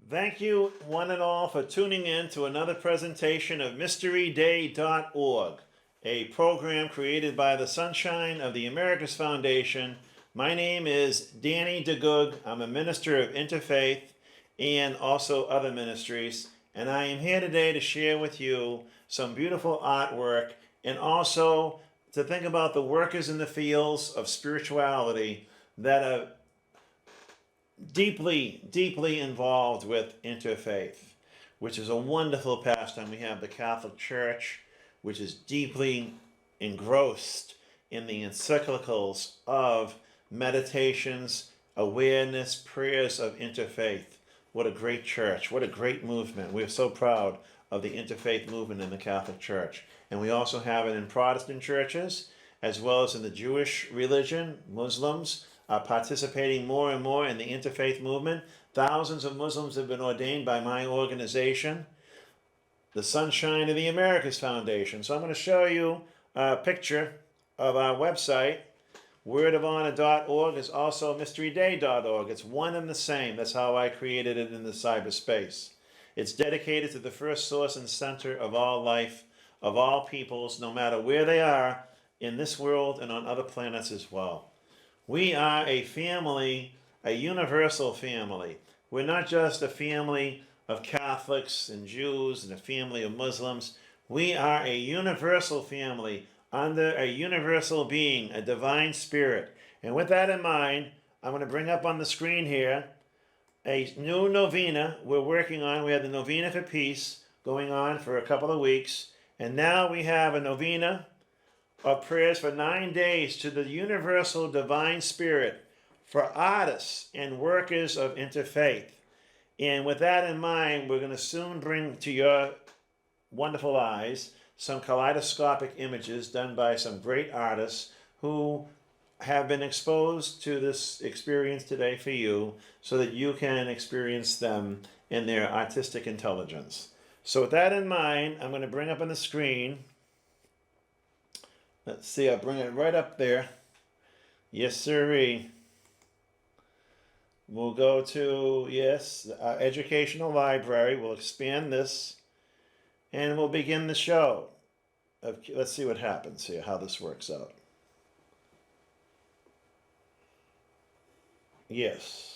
Thank you, one and all, for tuning in to another presentation of MysteryDay.org, a program created by the Sunshine of the Americas Foundation. My name is Danny DeGoog. I'm a minister of InterFaith and also other ministries, and I am here today to share with you some beautiful artwork and also to think about the workers in the fields of spirituality that are deeply involved with interfaith, which is a wonderful pastime. We have the Catholic Church, which is deeply engrossed in the encyclicals of meditations, awareness, prayers of interfaith. What a great church. What a great movement. We're so proud of the interfaith movement in the Catholic Church. And we also have it in Protestant churches, as well as in the Jewish religion. Muslims are participating more and more in the interfaith movement. Thousands of Muslims have been ordained by my organization, the Sunshine of the Americas Foundation. So I'm going to show you a picture of our website. Wordofhonor.org is also mysteryday.org. It's one and the same. That's how I created it in the cyberspace. It's dedicated to the first source and center of all life, of all peoples, no matter where they are in this world and on other planets as well. We are a family, a universal family. We're not just a family of Catholics and Jews and a family of Muslims. We are a universal family under a universal being, a divine spirit. And with that in mind, I'm going to bring up on the screen here a new novena we're working on. We had the Novena for Peace going on for a couple of weeks. And now we have a novena of prayers for 9 days to the universal divine spirit for artists and workers of interfaith. And with that in mind, we're going to soon bring to your wonderful eyes some kaleidoscopic images done by some great artists who have been exposed to this experience today for you so that you can experience them in their artistic intelligence. So with that in mind, I'm going to bring up on the screen. Let's see, I'll bring it right up there. Yes, sirree. We'll go to, yes, our educational library. We'll expand this, and we'll begin the show. Let's see what happens here, how this works out. Yes.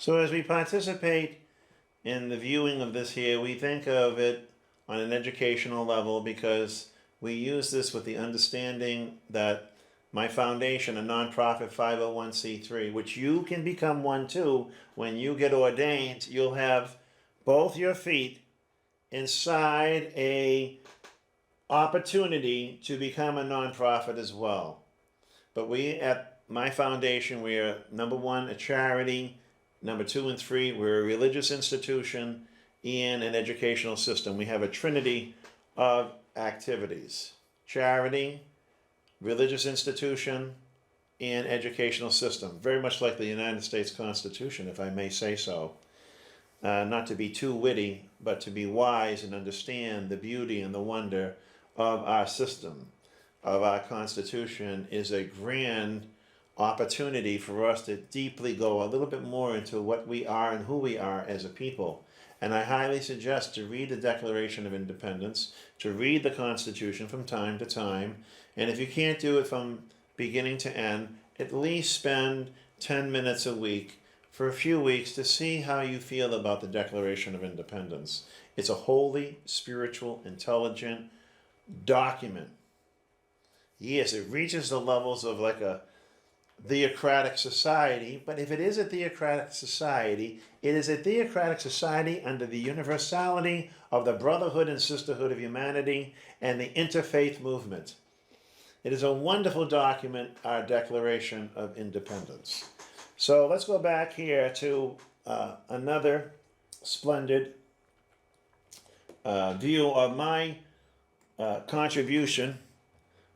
So as we participate in the viewing of this here, we think of it on an educational level because we use this with the understanding that my foundation, a nonprofit 501c3, which you can become one too when you get ordained, you'll have both your feet inside a opportunity to become a nonprofit as well. But we at my foundation, we are number one, a charity. Number 2 and 3, we're a religious institution and an educational system. We have a trinity of activities: charity, religious institution, and educational system. Very much like the United States Constitution, if I may say so. Not to be too witty, but to be wise and understand the beauty and the wonder of our system, of our Constitution, is a grand opportunity for us to deeply go a little bit more into what we are and who we are as a people. And I highly suggest to read the Declaration of Independence, to read the Constitution from time to time, and if you can't do it from beginning to end, at least spend 10 minutes a week for a few weeks to see how you feel about the Declaration of Independence. It's a holy, spiritual, intelligent document. Yes, it reaches the levels of like a theocratic society, but if it is a theocratic society, it is a theocratic society under the universality of the brotherhood and sisterhood of humanity and the interfaith movement. It is a wonderful document, our Declaration of Independence. So let's go back here to another splendid view of my contribution,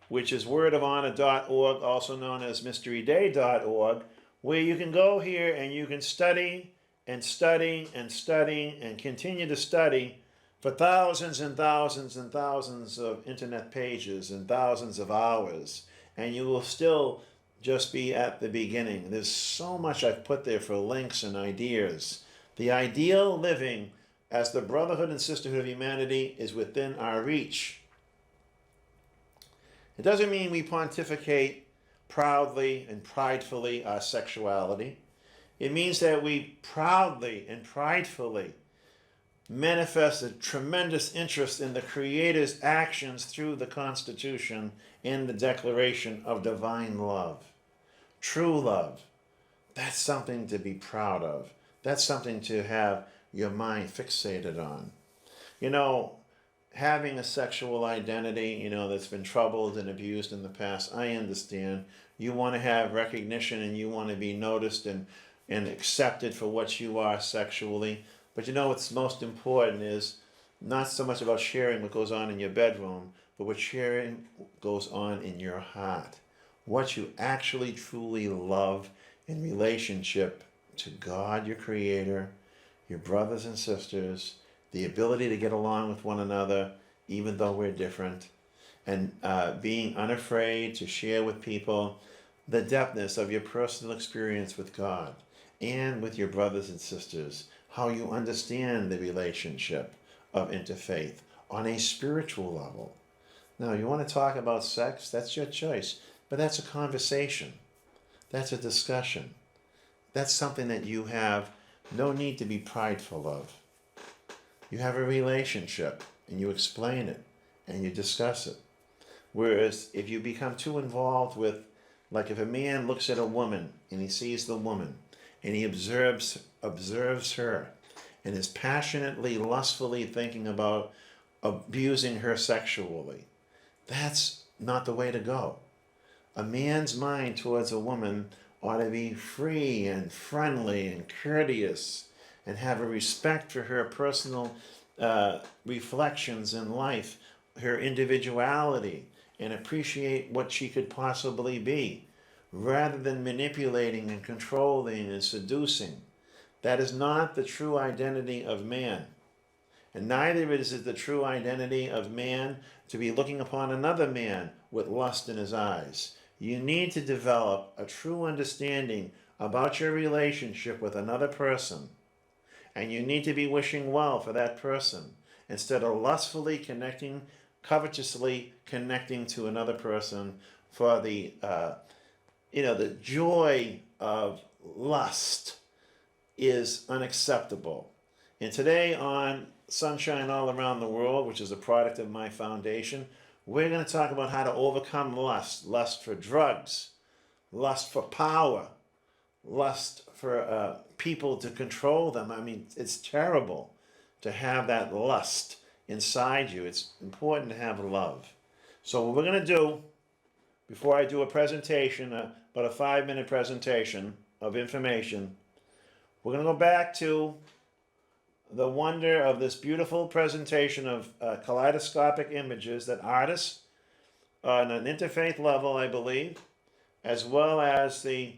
which is wordofhonor.org, also known as mysteryday.org, where you can go here and you can study and study and study and continue to study for thousands and thousands and thousands of internet pages and thousands of hours, and you will still just be at the beginning. There's so much I've put there for links and ideas. The ideal living as the brotherhood and sisterhood of humanity is within our reach. It doesn't mean we pontificate proudly and pridefully our sexuality. It means that we proudly and pridefully manifest a tremendous interest in the Creator's actions through the Constitution and the Declaration of Divine Love. True love. That's something to be proud of. That's something to have your mind fixated on. You know, having a sexual identity, that's been troubled and abused in the past, I understand. You want to have recognition and you want to be noticed and accepted for what you are sexually. But what's most important is not so much about sharing what goes on in your bedroom, but what sharing goes on in your heart. What you actually truly love in relationship to God, your Creator, your brothers and sisters, the ability to get along with one another, even though we're different, and being unafraid to share with people the depthness of your personal experience with God and with your brothers and sisters, how you understand the relationship of interfaith on a spiritual level. Now, you want to talk about sex? That's your choice, but that's a conversation. That's a discussion. That's something that you have no need to be prideful of. You have a relationship, and you explain it, and you discuss it. Whereas if you become too involved with, like if a man looks at a woman, and he sees the woman, and he observes her, and is passionately, lustfully thinking about abusing her sexually, that's not the way to go. A man's mind towards a woman ought to be free and friendly and courteous and have a respect for her personal reflections in life, her individuality, and appreciate what she could possibly be, rather than manipulating and controlling and seducing. That is not the true identity of man. And neither is it the true identity of man to be looking upon another man with lust in his eyes. You need to develop a true understanding about your relationship with another person. And you need to be wishing well for that person instead of lustfully connecting, covetously connecting to another person for the joy of lust is unacceptable. And today on Sunshine All Around the World, which is a product of my foundation, we're going to talk about how to overcome lust for drugs, lust for power, lust for people to control them. I mean, it's terrible to have that lust inside you. It's important to have love. So what we're going to do, before I do a presentation, about a 5-minute presentation of information, we're going to go back to the wonder of this beautiful presentation of kaleidoscopic images that artists on an interfaith level, I believe, as well as the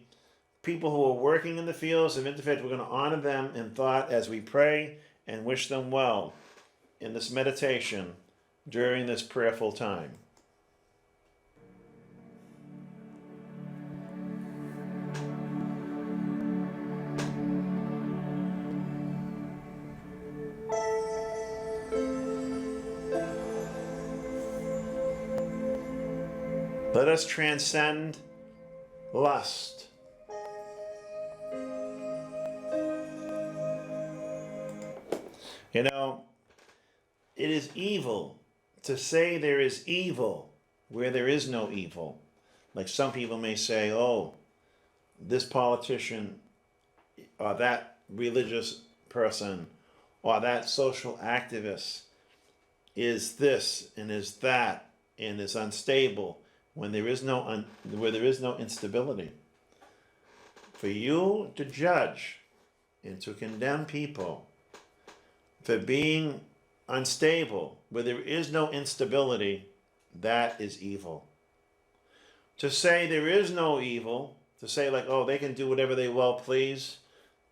people who are working in the fields of interfaith, we're going to honor them in thought as we pray and wish them well in this meditation during this prayerful time. Let us transcend lust. You know, it is evil to say there is evil where there is no evil. Like some people may say, oh, this politician or that religious person or that social activist is this and is that and is unstable when there is no where there is no instability. For you to judge and to condemn people for being unstable where there is no instability, that is evil. To say there is no evil, to say like, oh, they can do whatever they well please,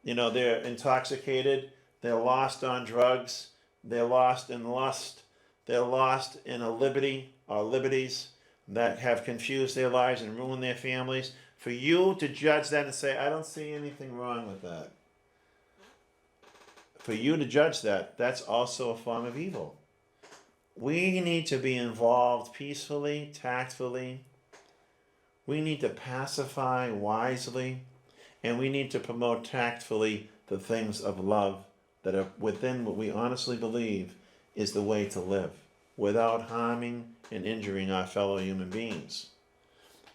you know, they're intoxicated, they're lost on drugs, they're lost in lust, they're lost in a liberty or liberties that have confused their lives and ruined their families. For you to judge that and say, I don't see anything wrong with that. For you to judge that, that's also a form of evil. We need to be involved peacefully, tactfully. We need to pacify wisely, and we need to promote tactfully the things of love that are within what we honestly believe is the way to live, without harming and injuring our fellow human beings.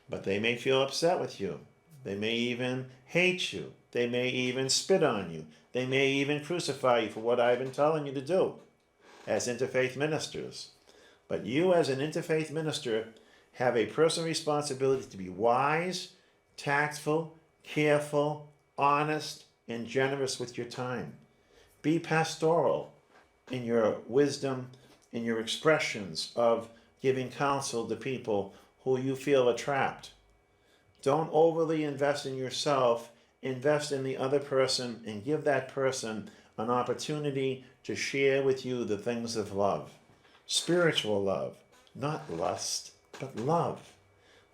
But they may feel upset with you. They may even hate you. They may even spit on you. They may even crucify you for what I've been telling you to do as interfaith ministers. But you as an interfaith minister have a personal responsibility to be wise, tactful, careful, honest, and generous with your time. Be pastoral in your wisdom, in your expressions of giving counsel to people who you feel are trapped. Don't overly invest in yourself. Invest in the other person and give that person an opportunity to share with you the things of love. Spiritual love, not lust, but love.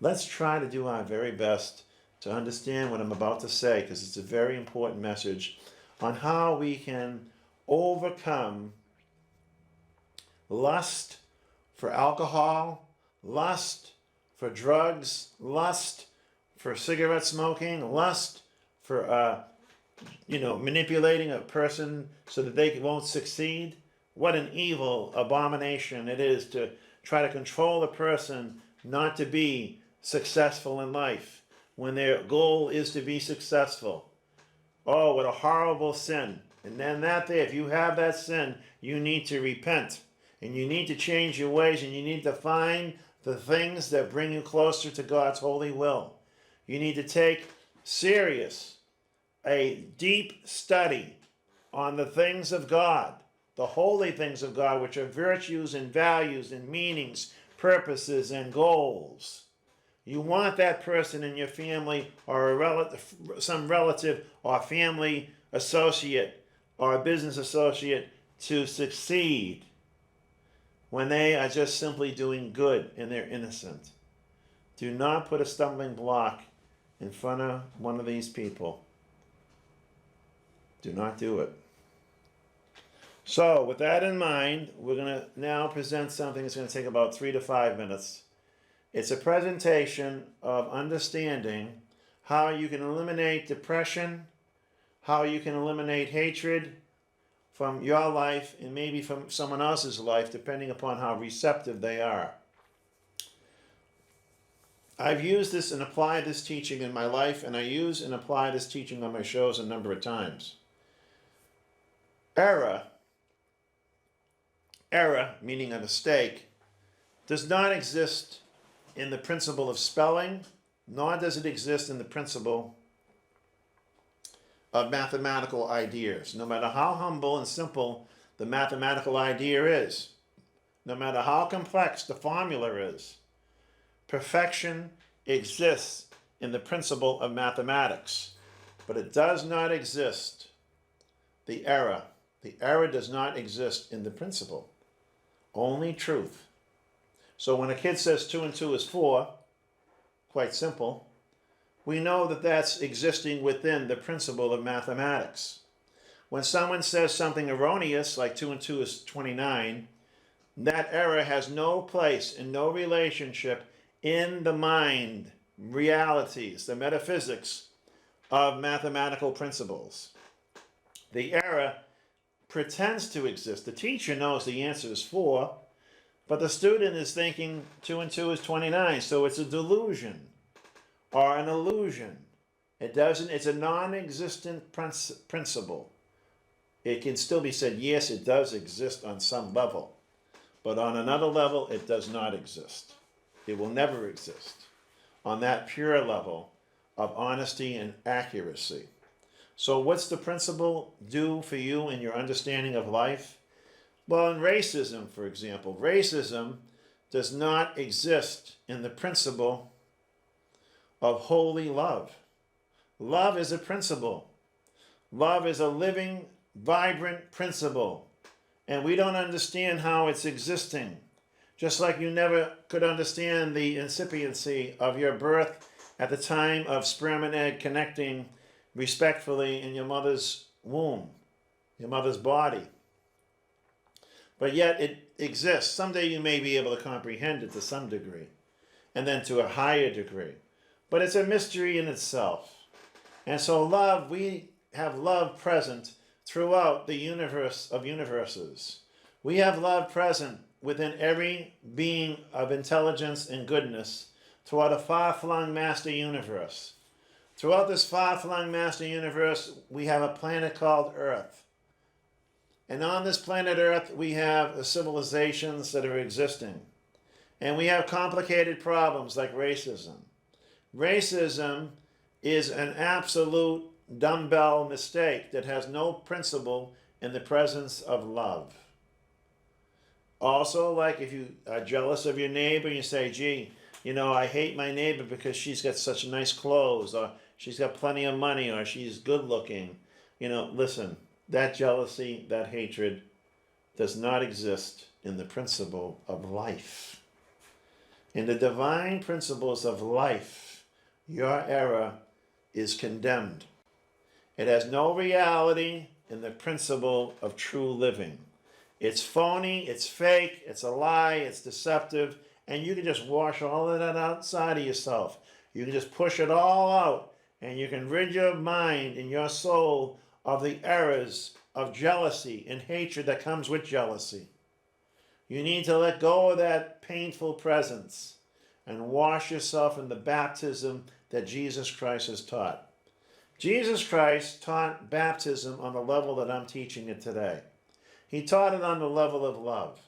Let's try to do our very best to understand what I'm about to say, because it's a very important message on how we can overcome lust for alcohol, lust for drugs, lust for cigarette smoking, lust for manipulating a person so that they won't succeed. What an evil abomination it is to try to control a person not to be successful in life when their goal is to be successful. Oh, what a horrible sin. And then that day, if you have that sin, you need to repent. And you need to change your ways, and you need to find the things that bring you closer to God's holy will. You need to take serious, a deep study on the things of God, the holy things of God, which are virtues and values and meanings, purposes and goals. You want that person in your family or a relative, some relative or family associate or a business associate to succeed when they are just simply doing good and they're innocent. Do not put a stumbling block in front of one of these people. Do not do it. So with that in mind, we're going to now present something that's going to take about 3 to 5 minutes. It's a presentation of understanding how you can eliminate depression, how you can eliminate hatred from your life and maybe from someone else's life, depending upon how receptive they are. I've used this and applied this teaching in my life, and I use and apply this teaching on my shows a number of times. Error, meaning a mistake, does not exist in the principle of spelling, nor does it exist in the principle of mathematical ideas. No matter how humble and simple the mathematical idea is, no matter how complex the formula is, perfection exists in the principle of mathematics, but it does not exist, the error. The error does not exist in the principle, only truth. So when a kid says 2 and 2 is 4, quite simple, we know that that's existing within the principle of mathematics. When someone says something erroneous, like 2 and 2 is 29, that error has no place and no relationship in the mind realities, the metaphysics of mathematical principles. The error pretends to exist. The teacher knows the answer is 4, but the student is thinking 2 and 2 is 29, so it's a delusion or an illusion. It's a non-existent principle. It can still be said, yes, it does exist on some level, but on another level, it does not exist. It will never exist on that pure level of honesty and accuracy. So what's the principle do for you in your understanding of life? Well, in racism, for example, racism does not exist in the principle of holy love. Love is a principle. Love is a living, vibrant principle. And we don't understand how it's existing. Just like you never could understand the incipiency of your birth at the time of sperm and egg connecting respectfully in your mother's womb, your mother's body. But yet it exists. Someday you may be able to comprehend it to some degree, and then to a higher degree. But it's a mystery in itself. And so love, we have love present throughout the universe of universes. We have love present within every being of intelligence and goodness throughout a far-flung master universe. Throughout this far-flung master universe, we have a planet called Earth. And on this planet Earth, we have the civilizations that are existing. And we have complicated problems like racism. Racism is an absolute dumbbell mistake that has no principle in the presence of love. Also, like if you are jealous of your neighbor, you say, gee, I hate my neighbor because she's got such nice clothes, or she's got plenty of money, or she's good looking. Listen, that jealousy, that hatred does not exist in the principle of life. In the divine principles of life, your error is condemned. It has no reality in the principle of true living. It's phony, it's fake, it's a lie, it's deceptive, and you can just wash all of that outside of yourself. You can just push it all out, and you can rid your mind and your soul of the errors of jealousy and hatred that comes with jealousy. You need to let go of that painful presence and wash yourself in the baptism that Jesus Christ has taught. Jesus Christ taught baptism on the level that I'm teaching it today. He taught it on the level of love.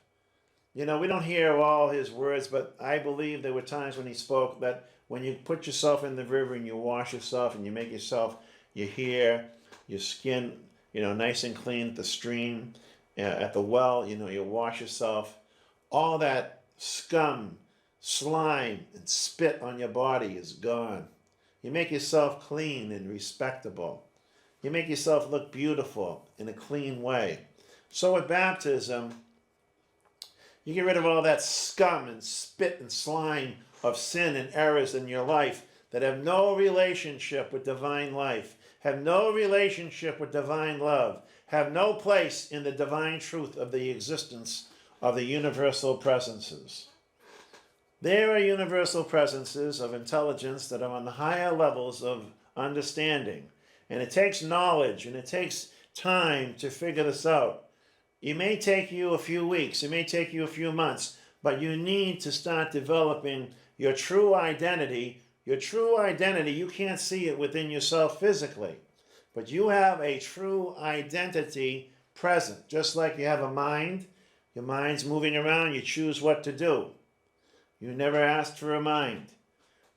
We don't hear all his words, but I believe there were times when he spoke that when you put yourself in the river and you wash yourself and you make yourself, your hair, your skin, nice and clean at the stream, at the well, you wash yourself. All that scum, slime, and spit on your body is gone. You make yourself clean and respectable. You make yourself look beautiful in a clean way. So with baptism, you get rid of all that scum and spit and slime of sin and errors in your life that have no relationship with divine life, have no relationship with divine love, have no place in the divine truth of the existence of the universal presences. There are universal presences of intelligence that are on the higher levels of understanding. And it takes knowledge and it takes time to figure this out. It may take you a few weeks, it may take you a few months, but you need to start developing your true identity. Your true identity, you can't see it within yourself physically, but you have a true identity present. Just like you have a mind, your mind's moving around, you choose what to do. You never asked for a mind.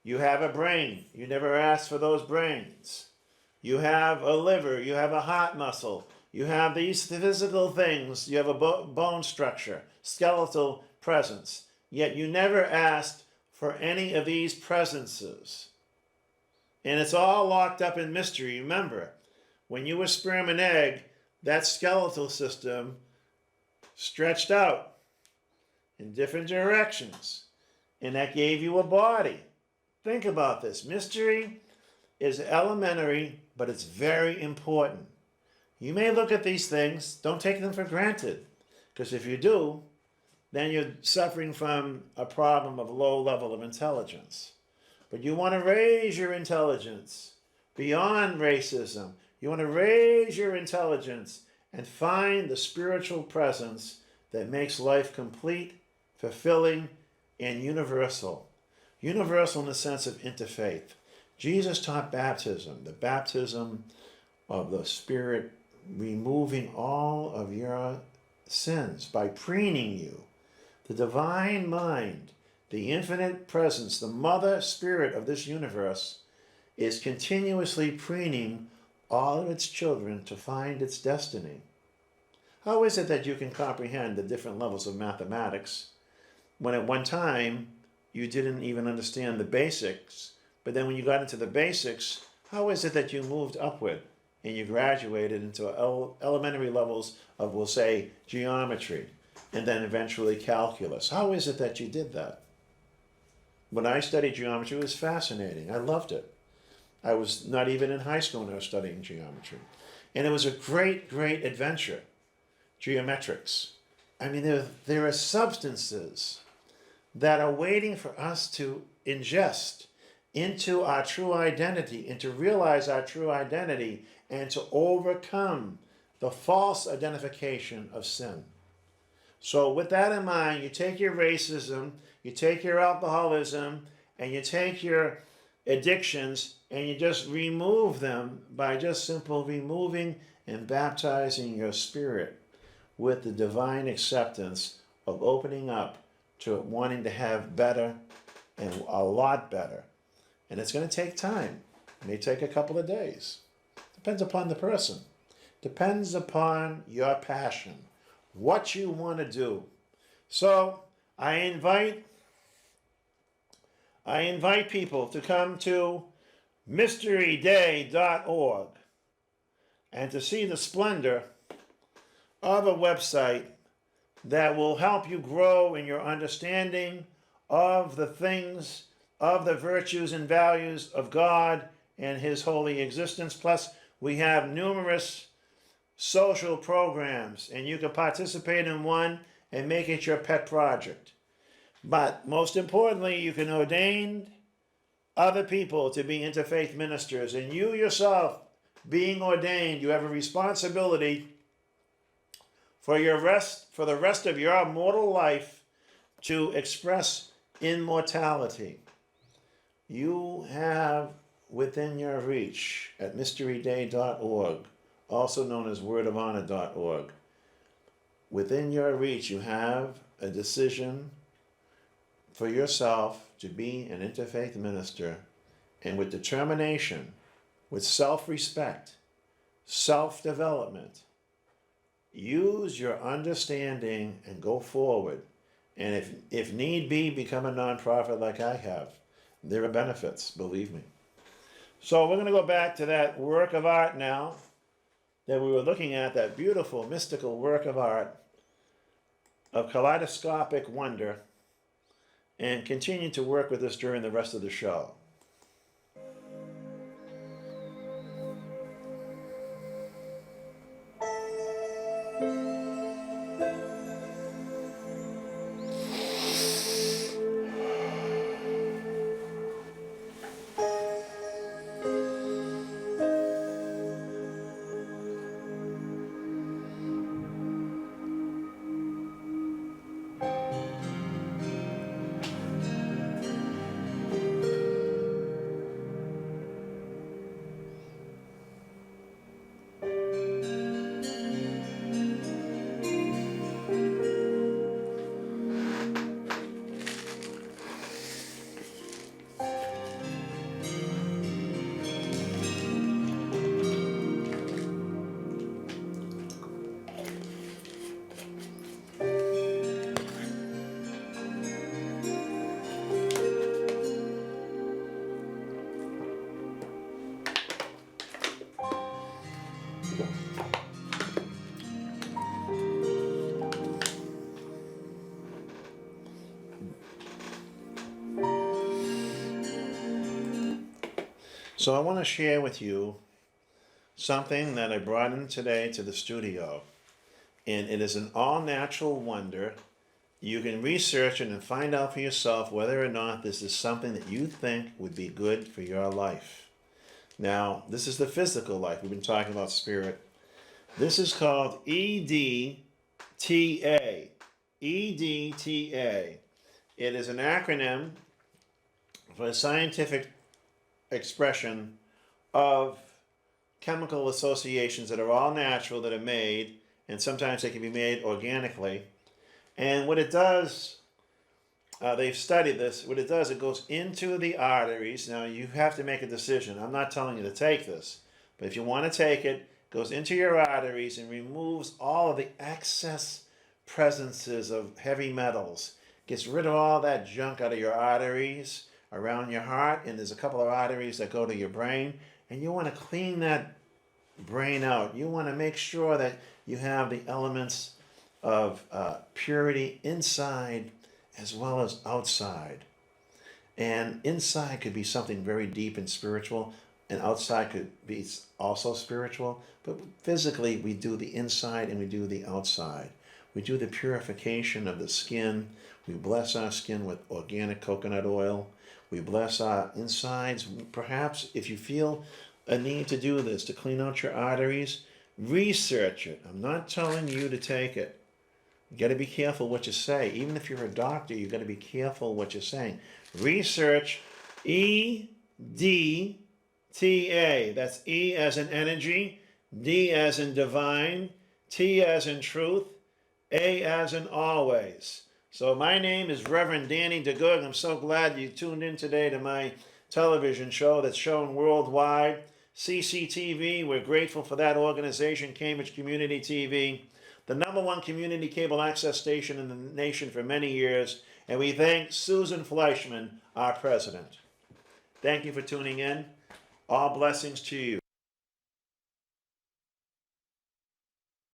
You have a brain, you never asked for those brains. You have a liver, you have a heart muscle, you have these physical things, you have a bone structure, skeletal presence, yet you never asked for any of these presences. And it's all locked up in mystery. Remember, when you were sperm and egg, that skeletal system stretched out in different directions, and that gave you a body. Think about this. Mystery is elementary, but it's very important. You may look at these things, don't take them for granted, because if you do, then you're suffering from a problem of low level of intelligence. but you want to raise your intelligence beyond racism. You want to raise your intelligence and find the spiritual presence that makes life complete, fulfilling, and universal. Universal in the sense of interfaith. Jesus taught baptism, the baptism of the Spirit, removing all of your sins by preening you. The divine mind, the infinite presence, the mother spirit of this universe, is continuously preening all of its children to find its destiny. How is it that you can comprehend the different levels of mathematics when at one time you didn't even understand the basics, but then when you got into the basics, how is it that you moved upward and you graduated into elementary levels of, we'll say, geometry, and then eventually calculus? How is it that you did that? When I studied geometry, it was fascinating. I loved it. I was not even in high school when I was studying geometry. And it was a great, great adventure. Geometrics. I mean, there are substances that are waiting for us to ingest into our true identity and to realize our true identity and to overcome the false identification of sin. So with that in mind, you take your racism, you take your alcoholism, and you take your addictions, and you just remove them by just simple removing and baptizing your spirit with the divine acceptance of opening up to wanting to have better and a lot better. And it's going to take time. It may take a couple of days. Depends upon the person. Depends upon your passion, what you want to do. So I invite people to come to mysteryday.org and to see the splendor of a website that will help you grow in your understanding of the things, of the virtues and values of God and His holy existence. Plus, we have numerous social programs, and you can participate in one and make it your pet project. But most importantly, you can ordain other people to be interfaith ministers, and you yourself, being ordained, you have a responsibility for the rest of your mortal life to express immortality. You have within your reach at mysteryday.org, also known as wordofhonor.org, within your reach you have a decision for yourself to be an interfaith minister, and with determination, with self-respect, self-development, use your understanding and go forward. And if need be, become a nonprofit like I have. There are benefits, believe me. So we're going to go back to that work of art now that we were looking at, that beautiful mystical work of art of kaleidoscopic wonder, and continue to work with us during the rest of the show. So I want to share with you something that I brought in today to the studio. And it is an all-natural wonder You can research it and find out for yourself whether or not this is something that you think would be good for your life. Now, this is the physical life. We've been talking about spirit. This is called EDTA. EDTA. It is an acronym for a scientific expression of chemical associations that are all natural, that are made, and sometimes they can be made organically. And what it does, they've studied this, what it does, it goes into the arteries. Now you have to make a decision. I'm not telling you to take this, but if you want to take it, it goes into your arteries and removes all of the excess presences of heavy metals. Gets rid of all that junk out of your arteries around your heart, and there's a couple of arteries that go to your brain, and you want to clean that brain out. You want to make sure that you have the elements of purity inside as well as outside. And inside could be something very deep and spiritual, and outside could be also spiritual. But physically, we do the inside and we do the outside. We do the purification of the skin. We bless our skin with organic coconut oil. We bless our insides. Perhaps if you feel a need to do this, to clean out your arteries, research it. I'm not telling you to take it. You got to be careful what you say. Even if you're a doctor, you got to be careful what you're saying. Research EDTA. That's E as in energy, D as in divine, T as in truth, A as in always. So my name is Reverend Danny DeGood. I'm so glad you tuned in today to my television show that's shown worldwide. CCTV, we're grateful for that organization, Cambridge Community TV, the #1 community cable access station in the nation for many years, and we thank Susan Fleischman, our president. Thank you for tuning in. All blessings to you.